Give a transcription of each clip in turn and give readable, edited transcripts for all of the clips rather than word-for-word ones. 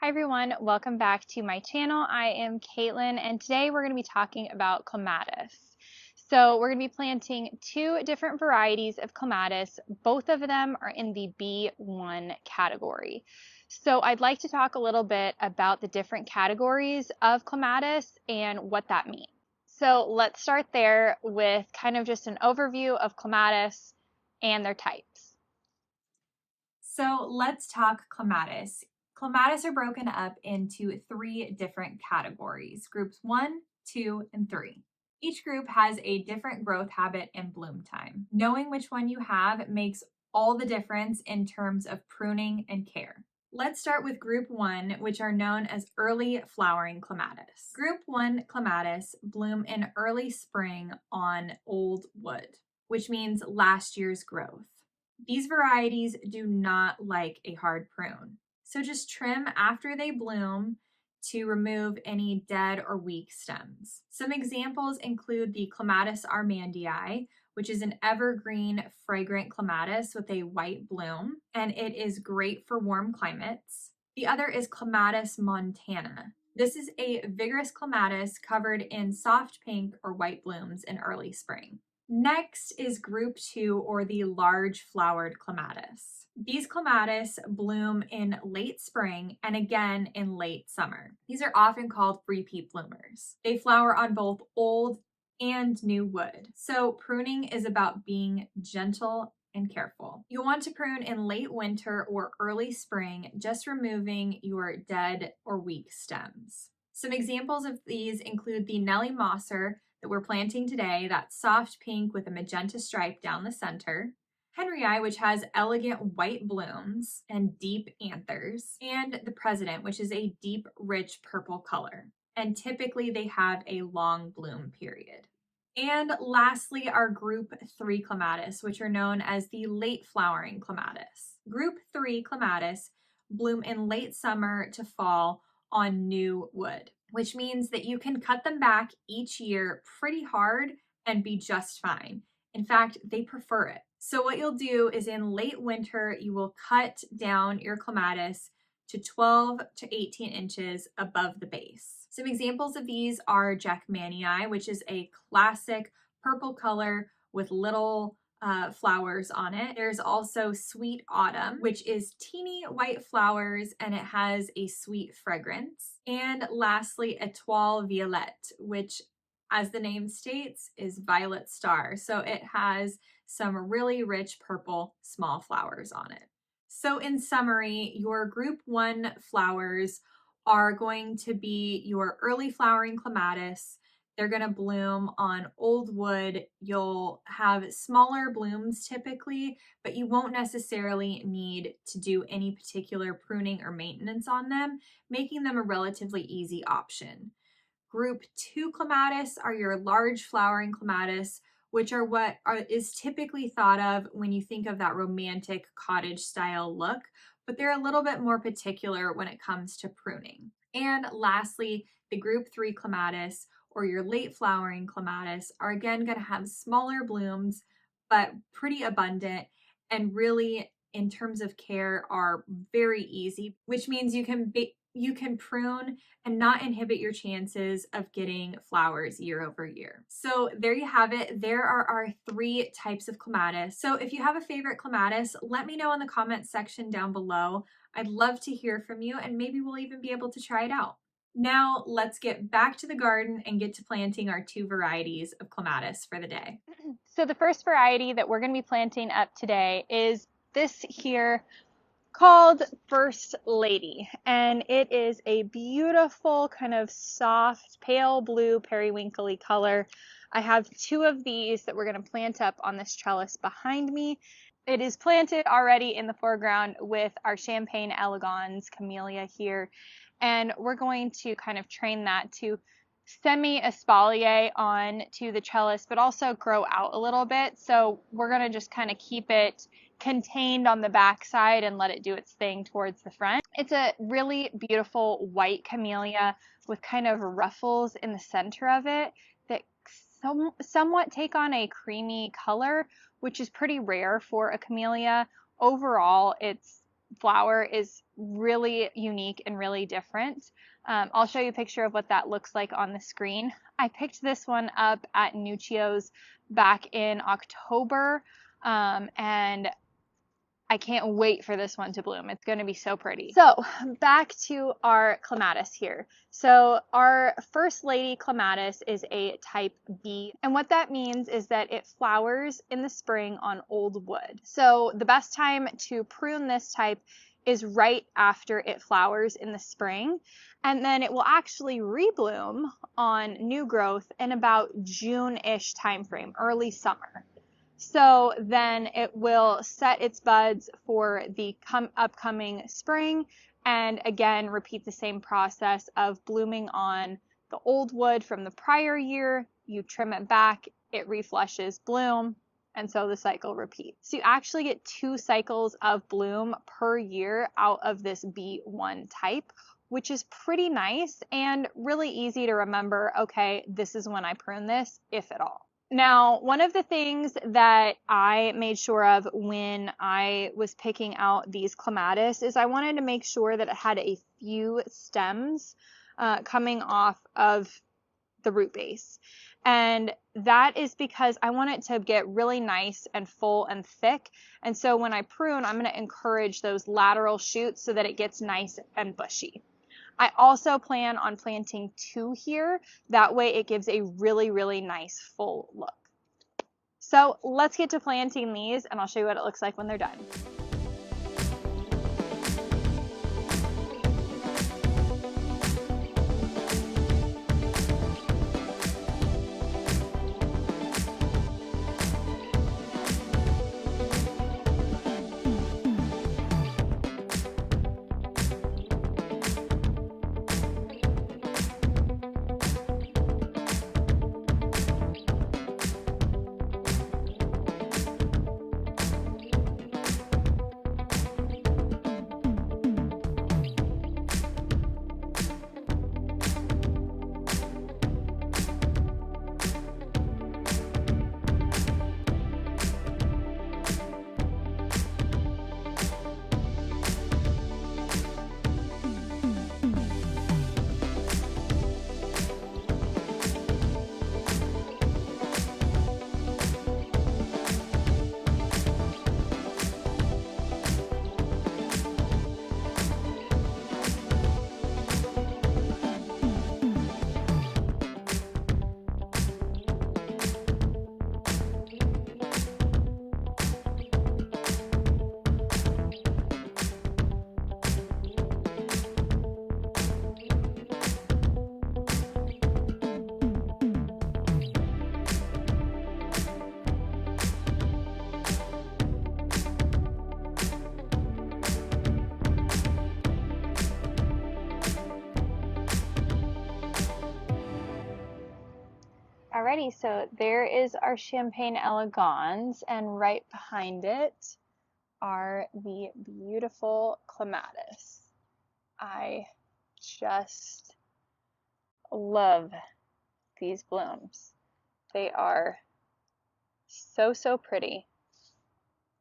Hi everyone, welcome back to my channel. I am Caitlin and today we're going to be talking about clematis. So we're going to be planting two different varieties of clematis. Both of them are in the B1 category. So I'd like to talk a little bit about the different categories of clematis and what that means. So let's start there with kind of just an overview of clematis and their types. So let's talk clematis. Clematis are broken up into three different categories, groups 1, 2, and 3. Each group has a different growth habit and bloom time. Knowing which one you have makes all the difference in terms of pruning and care. Let's start with group 1, which are known as early flowering clematis. Group 1 clematis bloom in early spring on old wood, which means last year's growth. These varieties do not like a hard prune, so just trim after they bloom to remove any dead or weak stems. Some examples include the Clematis armandii, which is an evergreen fragrant clematis with a white bloom, and it is great for warm climates. The other is Clematis montana. This is a vigorous clematis covered in soft pink or white blooms in early spring. Next is group 2, or the large flowered clematis. These clematis bloom in late spring and again in late summer. These are often called repeat bloomers. They flower on both old and new wood. So pruning is about being gentle and careful. You'll want to prune in late winter or early spring, just removing your dead or weak stems. Some examples of these include the Nelly Moser that we're planting today, that soft pink with a magenta stripe down the center, Henryi, which has elegant white blooms and deep anthers, and the President, which is a deep, rich purple color. And typically they have a long bloom period. And lastly, our group 3 clematis, which are known as the late flowering clematis. Group 3 clematis bloom in late summer to fall on new wood, which means that you can cut them back each year pretty hard and be just fine. In fact, they prefer it. So what you'll do is in late winter, you will cut down your clematis to 12 to 18 inches above the base. Some examples of these are Jackmanii, which is a classic purple color with little flowers on it. There's also Sweet Autumn, which is teeny white flowers and it has a sweet fragrance. And lastly, Étoile Violette, which, as the name states, is violet star. So it has some really rich purple small flowers on it. So in summary, your group 1 flowers are going to be your early flowering clematis. They're going to bloom on old wood. You'll have smaller blooms typically, but you won't necessarily need to do any particular pruning or maintenance on them, making them a relatively easy option. Group 2 clematis are your large flowering clematis, which are what is typically thought of when you think of that romantic cottage style look, but they're a little bit more particular when it comes to pruning. And lastly, the group 3 clematis, or your late flowering clematis, are again going to have smaller blooms, but pretty abundant, and really, in terms of care, are very easy, which means you can prune and not inhibit your chances of getting flowers year over year. So there you have it. There are our 3 types of clematis. So if you have a favorite clematis, let me know in the comments section down below. I'd love to hear from you, and maybe we'll even be able to try it out. Now let's get back to the garden and get to planting our 2 varieties of clematis for the day. So the first variety that we're going to be planting up today is this here called First Lady, and it is a beautiful kind of soft pale blue periwinkly color. I have 2 of these that we're going to plant up on this trellis behind me. It is planted already in the foreground with our Champagne elegans camellia here, and we're going to kind of train that to semi-espalier on to the trellis, but also grow out a little bit. So we're going to just kind of keep it contained on the back side and let it do its thing towards the front. It's a really beautiful white camellia with kind of ruffles in the center of it that somewhat take on a creamy color, which is pretty rare for a camellia. Overall, it's flower is really unique and really different. I'll show you a picture of what that looks like on the screen. I picked this one up at Nuccio's back in October, and I can't wait for this one to bloom. It's going to be so pretty. So back to our clematis here. So our first lady clematis is a type B. And what that means is that it flowers in the spring on old wood. So the best time to prune this type is right after it flowers in the spring. And then it will actually rebloom on new growth in about June-ish timeframe, early summer. So then it will set its buds for the upcoming spring, and again repeat the same process of blooming on the old wood from the prior year. You trim it back, it reflushes, bloom, and so the cycle repeats. So you actually get 2 cycles of bloom per year out of this B1 type, which is pretty nice and really easy to remember. Okay, this is when I prune this, if at all. Now, one of the things that I made sure of when I was picking out these clematis is I wanted to make sure that it had a few stems coming off of the root base. And that is because I want it to get really nice and full and thick. And so when I prune, I'm going to encourage those lateral shoots so that it gets nice and bushy. I also plan on planting 2 here. That way it gives a really, really nice full look. So let's get to planting these and I'll show you what it looks like when they're done. Alrighty, so there is our Champagne Elegans, and right behind it are the beautiful Clematis. I just love these blooms. They are so, so pretty.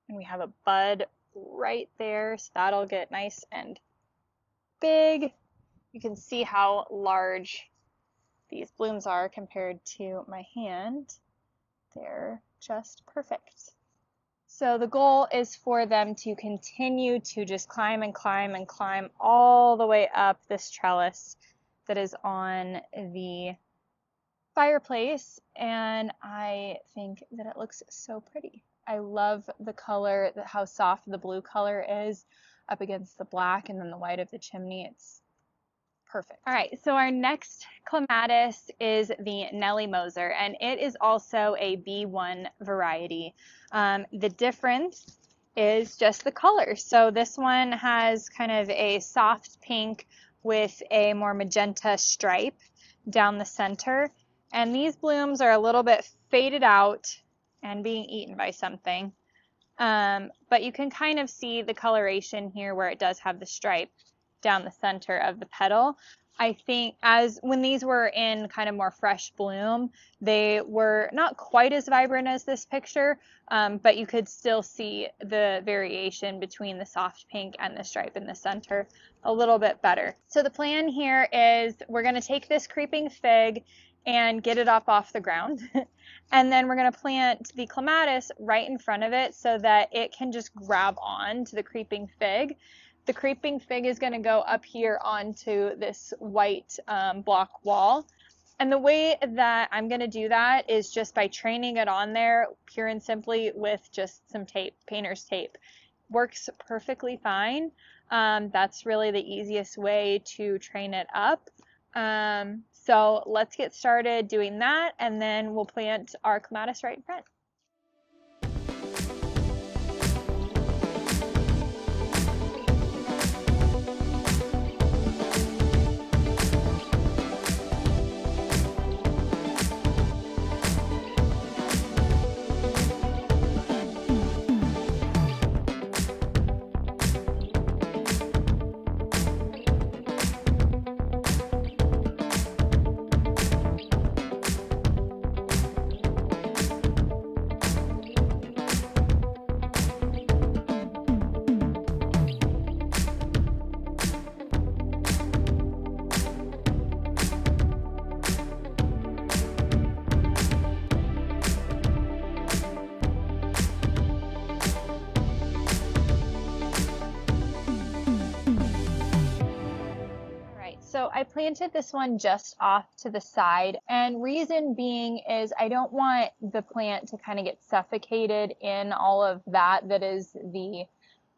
And we have a bud right there, so that'll get nice and big. You can see how large these blooms are compared to my hand. They're just perfect. So the goal is for them to continue to just climb and climb and climb all the way up this trellis that is on the fireplace, and I think that it looks so pretty. I love the color, how soft the blue color is up against the black and then the white of the chimney. It's perfect. All right, so our next clematis is the Nelly Moser, and it is also a B1 variety. The difference is just the color. So this one has kind of a soft pink with a more magenta stripe down the center. And these blooms are a little bit faded out and being eaten by something. But you can kind of see the coloration here where it does have the stripe. down the center of the petal. I think when these were in kind of more fresh bloom, they were not quite as vibrant as this picture, but you could still see the variation between the soft pink and the stripe in the center a little bit better. So the plan here is we're going to take this creeping fig and get it up off the ground. And then we're going to plant the clematis right in front of it so that it can just grab on to the creeping fig. The creeping fig is going to go up here onto this white block wall. And the way that I'm going to do that is just by training it on there pure and simply with just some tape, painter's tape. Works perfectly fine. That's really the easiest way to train it up. So let's get started doing that, and then we'll plant our clematis right in front. So I planted this one just off to the side, and reason being is I don't want the plant to kind of get suffocated in all of that is the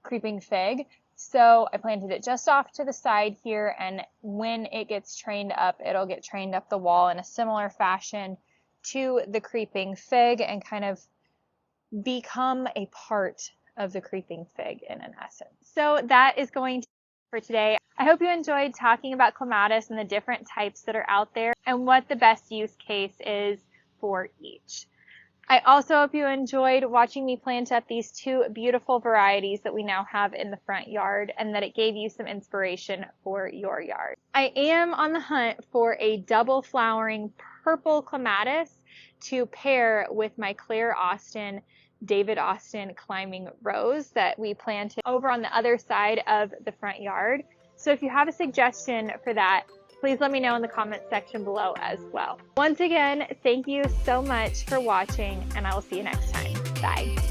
creeping fig. So I planted it just off to the side here, and when it gets trained up, it'll get trained up the wall in a similar fashion to the creeping fig and kind of become a part of the creeping fig in an essence. So that is going to be for today. I hope you enjoyed talking about clematis and the different types that are out there and what the best use case is for each. I also hope you enjoyed watching me plant up these two beautiful varieties that we now have in the front yard, and that it gave you some inspiration for your yard. I am on the hunt for a double flowering purple clematis to pair with my Claire Austin David Austin climbing rose that we planted over on the other side of the front yard. So if you have a suggestion for that, please let me know in the comment section below as well. Once again, thank you so much for watching, and I will see you next time. Bye.